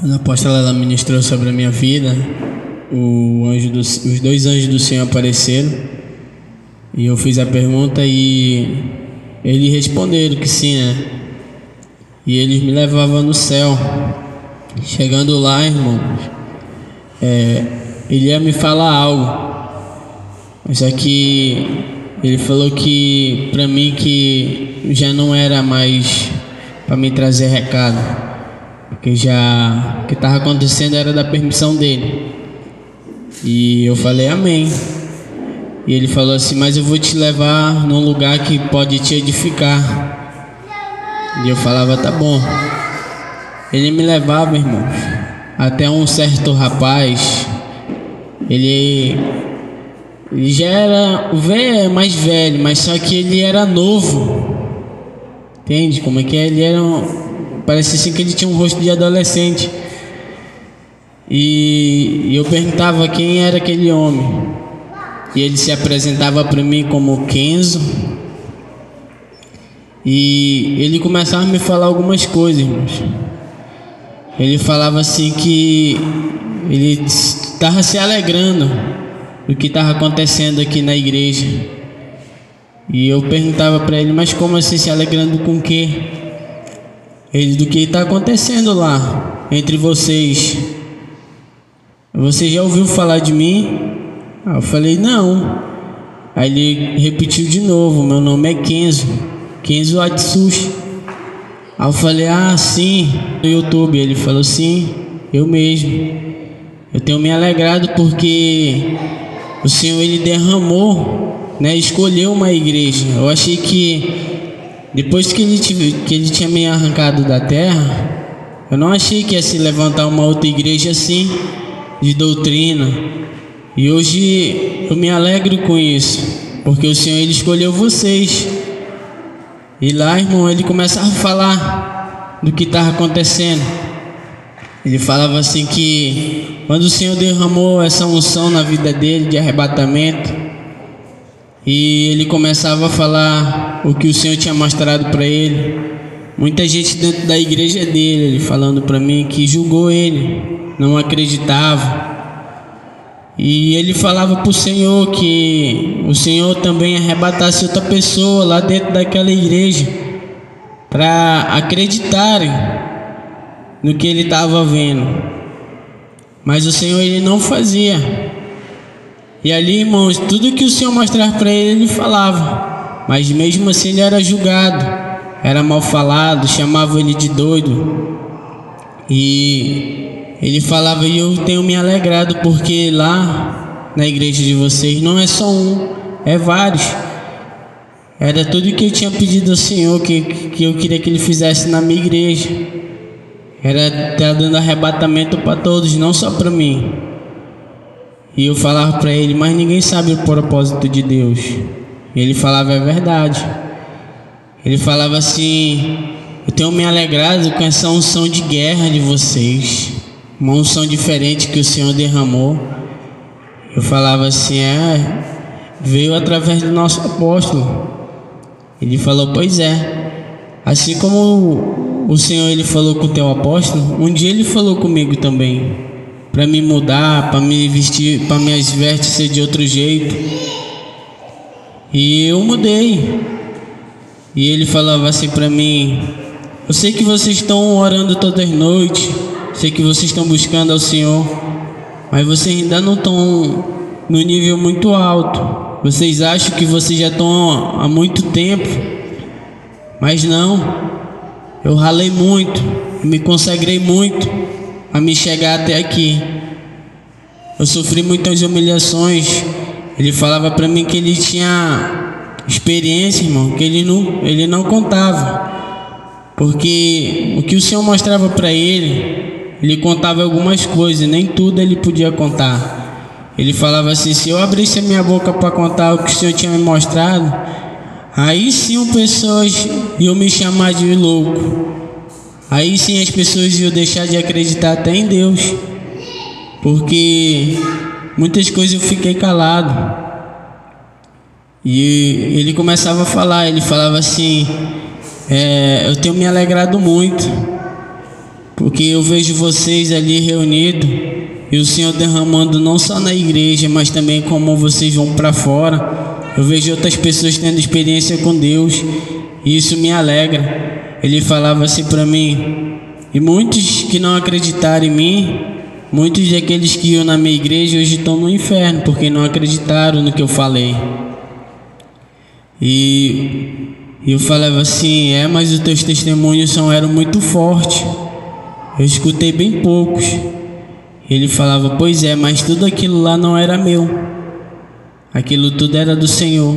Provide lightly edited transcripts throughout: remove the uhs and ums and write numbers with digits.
Quando a apóstola ela ministrou sobre a minha vida, os dois anjos do Senhor apareceram e eu fiz a pergunta e eles responderam que sim, né? E eles me levavam no céu. Chegando lá, irmão, ele ia me falar algo, mas só que ele falou que pra mim que já não era mais para me trazer recado, porque já o que estava acontecendo era da permissão dele. E eu falei amém. E ele falou assim: mas eu vou te levar num lugar que pode te edificar. E eu falava: tá bom. Ele me levava, irmão, até um certo rapaz. Ele já era mais velho, mas só que ele era novo. Entende como é que é? Ele era parece assim que ele tinha um rosto de adolescente. E eu perguntava quem era aquele homem. E ele se apresentava para mim como Kenzo. E ele começava a me falar algumas coisas, irmãos. Ele falava assim que ele estava se alegrando do que estava acontecendo aqui na igreja. E eu perguntava para ele: mas como assim se alegrando com o quê? Ele: do que está acontecendo lá entre vocês. Você já ouviu falar de mim? Eu falei: não. Aí ele repetiu de novo: meu nome é Kenzo Atsushi. Aí eu falei: ah, sim, no YouTube. Ele falou: sim, eu mesmo. Eu tenho me alegrado porque o Senhor ele derramou, né, escolheu uma igreja. Eu achei que depois que ele tinha me arrancado da terra, eu não achei que ia se levantar uma outra igreja assim, de doutrina. E hoje eu me alegro com isso, porque o Senhor ele escolheu vocês. E lá, irmão, ele começava a falar do que estava acontecendo. Ele falava assim que quando o Senhor derramou essa unção na vida dele de arrebatamento, e ele começava a falar o que o Senhor tinha mostrado para ele, muita gente dentro da igreja dele, ele falando para mim que julgou ele, não acreditava. E ele falava para o Senhor que o Senhor também arrebatasse outra pessoa lá dentro daquela igreja para acreditarem no que ele estava vendo. Mas o Senhor ele não fazia. E ali, irmãos, tudo que o Senhor mostrava para ele, ele falava. Mas mesmo assim ele era julgado, era mal falado, chamavam ele de doido. E ele falava: e eu tenho me alegrado porque lá na igreja de vocês não é só um, é vários. Era tudo que eu tinha pedido ao Senhor que eu queria que ele fizesse na minha igreja. Era estar dando arrebatamento para todos, não só para mim. E eu falava para ele: mas ninguém sabe o propósito de Deus. E ele falava: é verdade. Ele falava assim: eu tenho me alegrado com essa unção de guerra de vocês, uma unção diferente que o Senhor derramou. Eu falava assim: veio através do nosso apóstolo. Ele falou: pois é, assim como o Senhor ele falou com o teu apóstolo, um dia ele falou comigo também, para me mudar, para me vestir, para minhas vestes ser de outro jeito. E eu mudei. E ele falava assim para mim: eu sei que vocês estão orando todas as noites, sei que vocês estão buscando ao Senhor, mas vocês ainda não estão no nível muito alto. Vocês acham que vocês já estão há muito tempo, mas não. Eu ralei muito, eu me consagrei muito a me chegar até aqui. Eu sofri muitas humilhações. Ele falava para mim que ele tinha experiência, irmão, que ele não contava, porque o que o Senhor mostrava para ele contava algumas coisas, nem tudo ele podia contar. Ele falava assim: se eu abrisse a minha boca para contar o que o Senhor tinha me mostrado, Aí sim as pessoas iam me chamar de louco. Aí sim as pessoas iam deixar de acreditar até em Deus. Porque muitas coisas eu fiquei calado. E ele começava a falar, ele falava assim, eu tenho me alegrado muito, porque eu vejo vocês ali reunidos e o Senhor derramando não só na igreja, mas também como vocês vão para fora. Eu vejo outras pessoas tendo experiência com Deus e isso me alegra. Ele falava assim para mim, e muitos que não acreditaram em mim, muitos daqueles que iam na minha igreja hoje estão no inferno, porque não acreditaram no que eu falei. E eu falava assim, mas os teus testemunhos eram muito fortes. Eu escutei bem poucos. Ele falava, pois é, mas tudo aquilo lá não era meu. Aquilo tudo era do Senhor.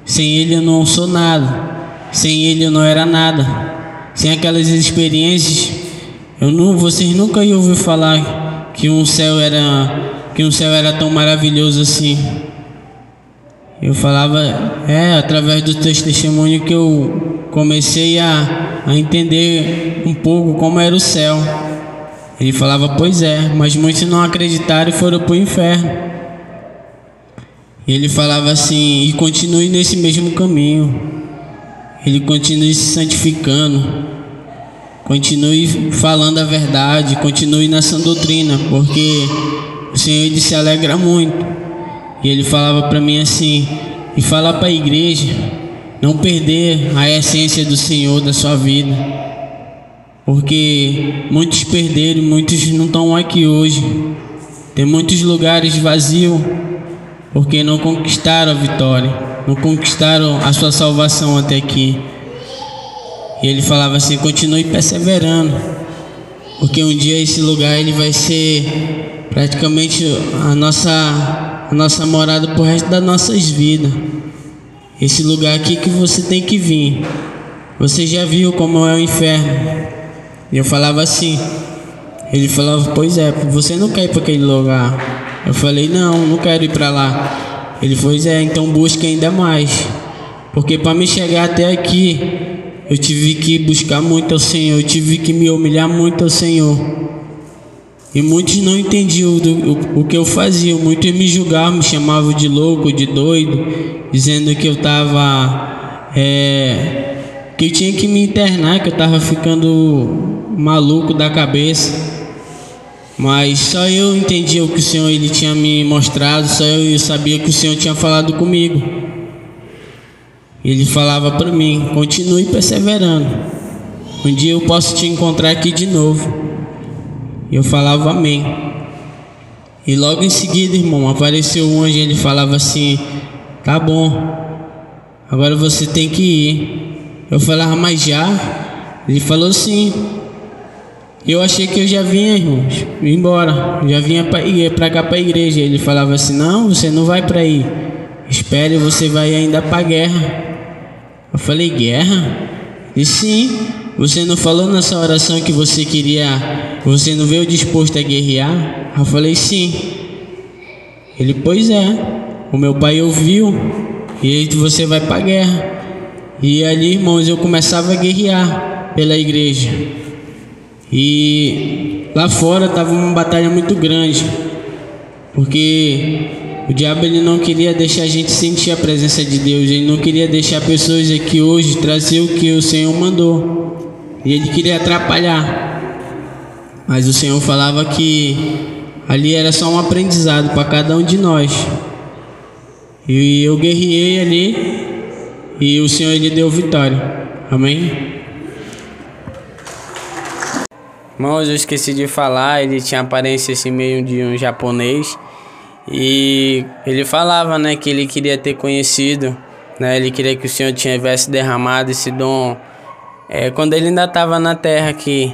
Sem Ele eu não sou nada. Sem Ele eu não era nada. Sem aquelas experiências, vocês nunca iam ouvir falar que um céu era tão maravilhoso assim. Eu falava, através dos teus testemunhos que eu comecei a entender um pouco como era o céu. Ele falava, pois é, mas muitos não acreditaram e foram para o inferno. E ele falava assim, e continue nesse mesmo caminho. Ele continue se santificando, continue falando a verdade, continue na sã doutrina, porque o Senhor ele se alegra muito. E ele falava para mim assim, e falar para a igreja não perder a essência do Senhor da sua vida, porque muitos perderam, muitos não estão aqui hoje. Tem muitos lugares vazios porque não conquistaram a vitória, não conquistaram a sua salvação até aqui. E ele falava assim, continue perseverando, porque um dia esse lugar ele vai ser praticamente a nossa morada pro resto das nossas vidas. Esse lugar aqui que você tem que vir. Você já viu como é o inferno? E eu falava assim. Ele falava, pois é, você não quer ir para aquele lugar. Eu falei, não quero ir para lá. Ele falou, então busque ainda mais. Porque para me chegar até aqui, eu tive que buscar muito ao Senhor, eu tive que me humilhar muito ao Senhor. E muitos não entendiam o que eu fazia, muitos me julgavam, me chamavam de louco, de doido, dizendo que eu estava, que eu tinha que me internar, que eu estava ficando maluco da cabeça. Mas só eu entendia o que o Senhor ele tinha me mostrado, só eu sabia que o Senhor tinha falado comigo. Ele falava para mim, continue perseverando, um dia eu posso te encontrar aqui de novo. E eu falava amém. E logo em seguida, irmão, apareceu um anjo, ele falava assim, tá bom, agora você tem que ir. Eu falava, mas já? Ele falou sim. Eu achei que eu já vinha, irmãos, embora, já vinha para cá para a igreja. Ele falava assim, não, você não vai para aí, espere, você vai ainda para a guerra. Eu falei, guerra? E sim, você não falou nessa oração que você não veio disposto a guerrear? Eu falei, sim. Ele, pois é, o meu pai ouviu, e aí você vai para a guerra. E ali, irmãos, eu começava a guerrear pela igreja. E lá fora estava uma batalha muito grande, porque o diabo ele não queria deixar a gente sentir a presença de Deus. Ele não queria deixar pessoas aqui hoje trazer o que o Senhor mandou. E ele queria atrapalhar. Mas o Senhor falava que ali era só um aprendizado para cada um de nós. E eu guerreei ali e o Senhor ele deu vitória. Amém? Irmãos, eu esqueci de falar, ele tinha aparência assim meio de um japonês. E ele falava, né, que ele queria ter conhecido, né, ele queria que o Senhor tivesse derramado esse dom quando ele ainda estava na terra aqui,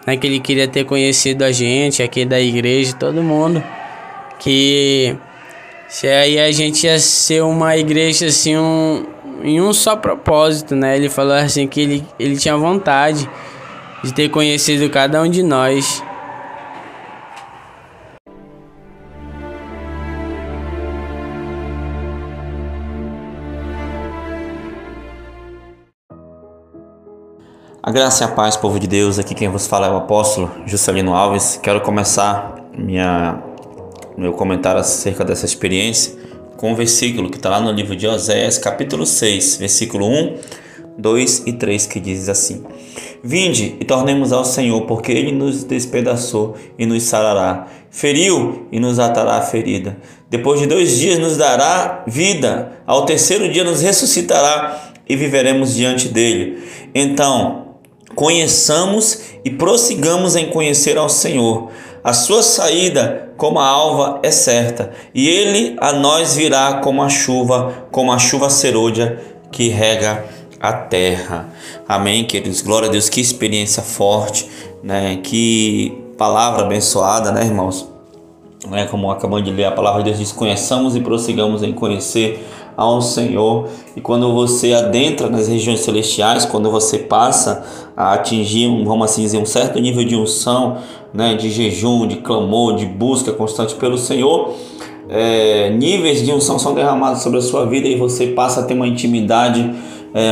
né, que ele queria ter conhecido a gente aqui da igreja, todo mundo, que se aí a gente ia ser uma igreja assim, em um só propósito, né. Ele falou assim que ele tinha vontade de ter conhecido cada um de nós. A graça e a paz, povo de Deus. Aqui quem vos fala é o apóstolo Juscelino Alves. Quero começar meu comentário acerca dessa experiência com um versículo que está lá no livro de Oséias, capítulo 6, versículo 1, 2 e 3, que diz assim: Vinde e tornemos ao Senhor, porque Ele nos despedaçou e nos sarará, feriu e nos atará a ferida. Depois de 2 dias nos dará vida, ao terceiro dia nos ressuscitará e viveremos diante dele. Então, conheçamos e prossigamos em conhecer ao Senhor. A sua saída como a alva é certa, e ele a nós virá como a chuva serôdia que rega a terra. Amém, queridos? Glória a Deus, que experiência forte, né? Que palavra abençoada, né, irmãos? Como acabamos de ler, a palavra de Deus diz: conheçamos e prossigamos em conhecer ao Senhor. E quando você adentra nas regiões celestiais, quando você passa a atingir, vamos assim dizer, um certo nível de unção, né, de jejum, de clamor, de busca constante pelo Senhor, níveis de unção são derramados sobre a sua vida e você passa a ter uma intimidade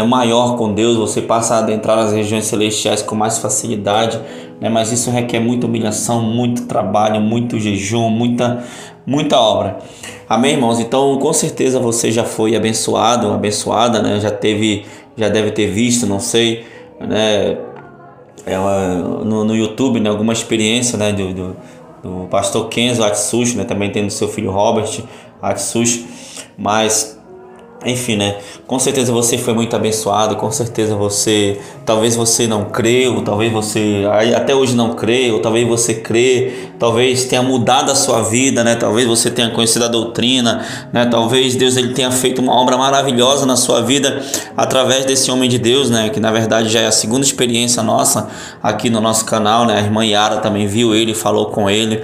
maior com Deus. Você passa a adentrar nas regiões celestiais com mais facilidade, né? Mas isso requer muita humilhação, muito trabalho, muito jejum, muita obra. Amém, irmãos? Então, com certeza você já foi abençoado, abençoada, né? Já deve ter visto, não sei, né? No YouTube, né? Alguma experiência, né? Do pastor Kenzo Atsushi, né? Também tem do seu filho Robert Atsushi, mas enfim, né? Com certeza você foi muito abençoado. Com certeza talvez você não crê, ou talvez você até hoje não crê, ou talvez você crê, talvez tenha mudado a sua vida, né? Talvez você tenha conhecido a doutrina, né? Talvez Deus ele tenha feito uma obra maravilhosa na sua vida através desse homem de Deus, né? Que na verdade já é a segunda experiência nossa aqui no nosso canal, né? A irmã Yara também viu ele, falou com ele,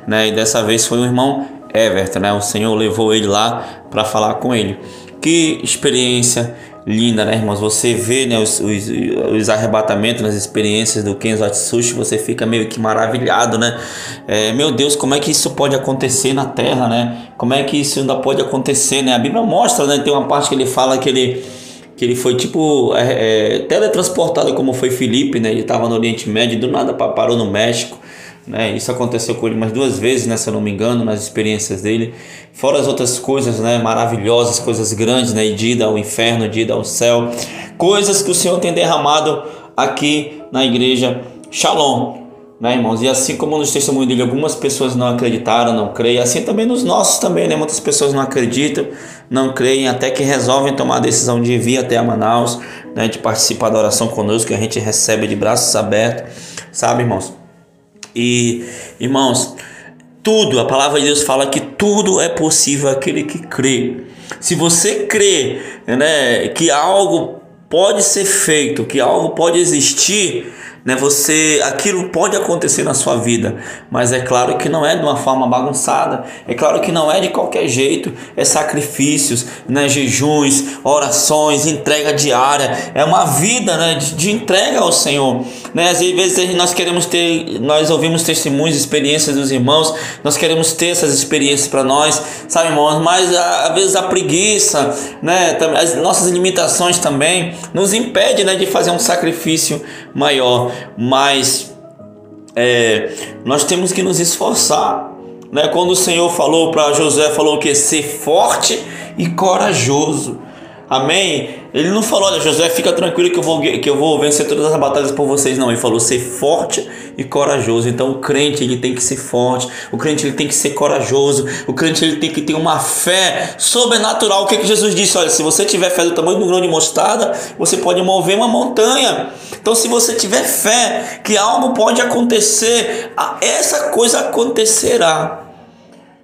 né? E dessa vez foi o irmão Everton, né? O Senhor levou ele lá para falar com ele. Que experiência linda, né, irmãos? Você vê, né, os arrebatamentos nas experiências do Kenzo Atsushi, você fica meio que maravilhado, né? Meu Deus, como é que isso pode acontecer na Terra, né? Como é que isso ainda pode acontecer, né? A Bíblia mostra, né? Tem uma parte que ele fala que ele foi tipo teletransportado, como foi Filipe, né? Ele estava no Oriente Médio e do nada parou no México, né? Isso aconteceu com ele mais 2 vezes, né, se eu não me engano, nas experiências dele, fora as outras coisas, né, maravilhosas, coisas grandes, né, de ida ao inferno, de ida ao céu, coisas que o Senhor tem derramado aqui na igreja Shalom, né, irmãos? E assim como nos testemunhos dele algumas pessoas não acreditaram, não creem, assim também nos nossos também, né? Muitas pessoas não acreditam, não creem, até que resolvem tomar a decisão de vir até a Manaus, né, de participar da oração conosco, que a gente recebe de braços abertos, sabe, irmãos? E, irmãos, a palavra de Deus fala que tudo é possível àquele que crê. Se você crê, né, que algo pode ser feito, que algo pode existir, né, aquilo pode acontecer na sua vida, mas é claro que não é de uma forma bagunçada, é claro que não é de qualquer jeito, é sacrifícios, né, jejuns, orações, entrega diária, é uma vida, né, de entrega ao Senhor, né? Às vezes nós ouvimos testemunhos, experiências dos irmãos, nós queremos ter essas experiências para nós, sabe, irmãos, mas às vezes a preguiça, né, as nossas limitações também nos impede, né, de fazer um sacrifício maior. Mas nós temos que nos esforçar, né? Quando o Senhor falou para Josué, falou que ser forte e corajoso. Amém? Ele não falou: olha, Josué, fica tranquilo que eu vou vencer todas as batalhas por vocês. Não, ele falou ser forte e corajoso. Então o crente ele tem que ser forte, o crente ele tem que ser corajoso, o crente ele tem que ter uma fé sobrenatural. O que Jesus disse? Olha, se você tiver fé do tamanho de um grão de mostarda, você pode mover uma montanha. Então se você tiver fé que algo pode acontecer, essa coisa acontecerá.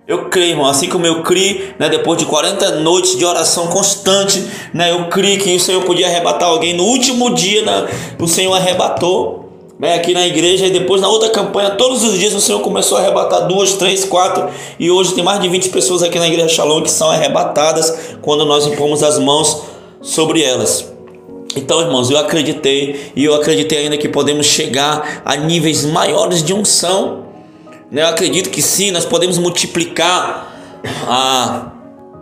Eu creio, irmão, assim como eu criei, né, depois de 40 noites de oração constante, né, eu creio que o Senhor podia arrebatar alguém. No último dia, né, o Senhor arrebatou, né, aqui na igreja. E depois na outra campanha, todos os dias o Senhor começou a arrebatar 2, 3, 4. E hoje tem mais de 20 pessoas aqui na igreja Shalom que são arrebatadas quando nós impomos as mãos sobre elas. Então, irmãos, eu acreditei, e eu acreditei ainda que podemos chegar a níveis maiores de unção. Eu acredito que sim, nós podemos multiplicar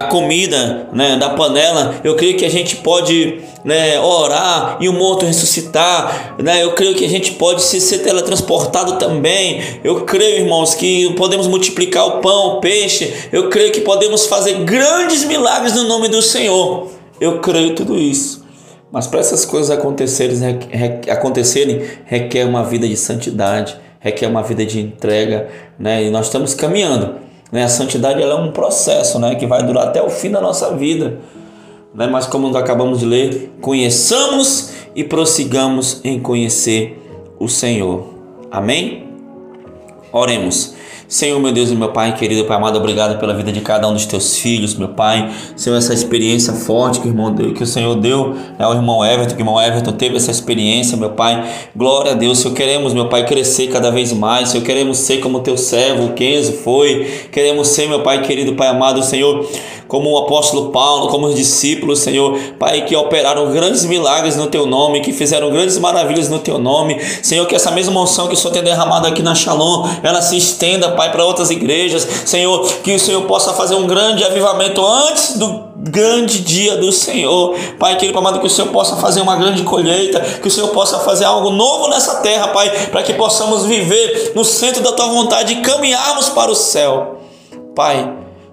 a comida, né, da panela. Eu creio que a gente pode, né, orar e o morto ressuscitar, né? Eu creio que a gente pode ser teletransportado também. Eu creio, irmãos, que podemos multiplicar o pão, o peixe. Eu creio que podemos fazer grandes milagres no nome do Senhor. Eu creio tudo isso. Mas para essas coisas acontecerem, requer uma vida de santidade, requer uma vida de entrega, né? E nós estamos caminhando, né? A santidade, ela é um processo, né, que vai durar até o fim da nossa vida, né? Mas como nós acabamos de ler, conheçamos e prossigamos em conhecer o Senhor. Amém? Oremos. Senhor, meu Deus e meu Pai querido, Pai amado, obrigado pela vida de cada um dos teus filhos, meu Pai. Senhor, essa experiência forte que o Senhor deu ao irmão Everton, que o irmão Everton teve essa experiência, meu Pai. Glória a Deus. Senhor, queremos, meu Pai, crescer cada vez mais. Senhor, queremos ser como teu servo, o Kenzo foi. Queremos ser, meu Pai querido, Pai amado, Senhor, como o apóstolo Paulo, como os discípulos, Senhor, Pai, que operaram grandes milagres no teu nome, que fizeram grandes maravilhas no teu nome. Senhor, que essa mesma unção que o Senhor tem derramado aqui na Shalom, ela se estenda, Pai, para outras igrejas. Senhor, que o Senhor possa fazer um grande avivamento antes do grande dia do Senhor. Pai querido, amado, que o Senhor possa fazer uma grande colheita, que o Senhor possa fazer algo novo nessa terra, Pai, para que possamos viver no centro da tua vontade e caminharmos para o céu. Pai,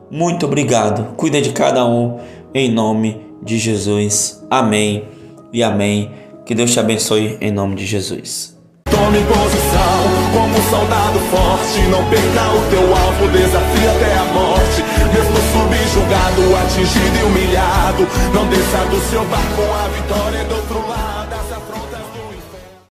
muito obrigado. Cuida de cada um, em nome de Jesus. Amém e amém. Que Deus te abençoe em nome de Jesus. Tome posição como um soldado forte. Não perca o teu alvo, desafie até a morte. Mesmo subjugado, atingido e humilhado, não desça do seu barco, a vitória é do outro lado.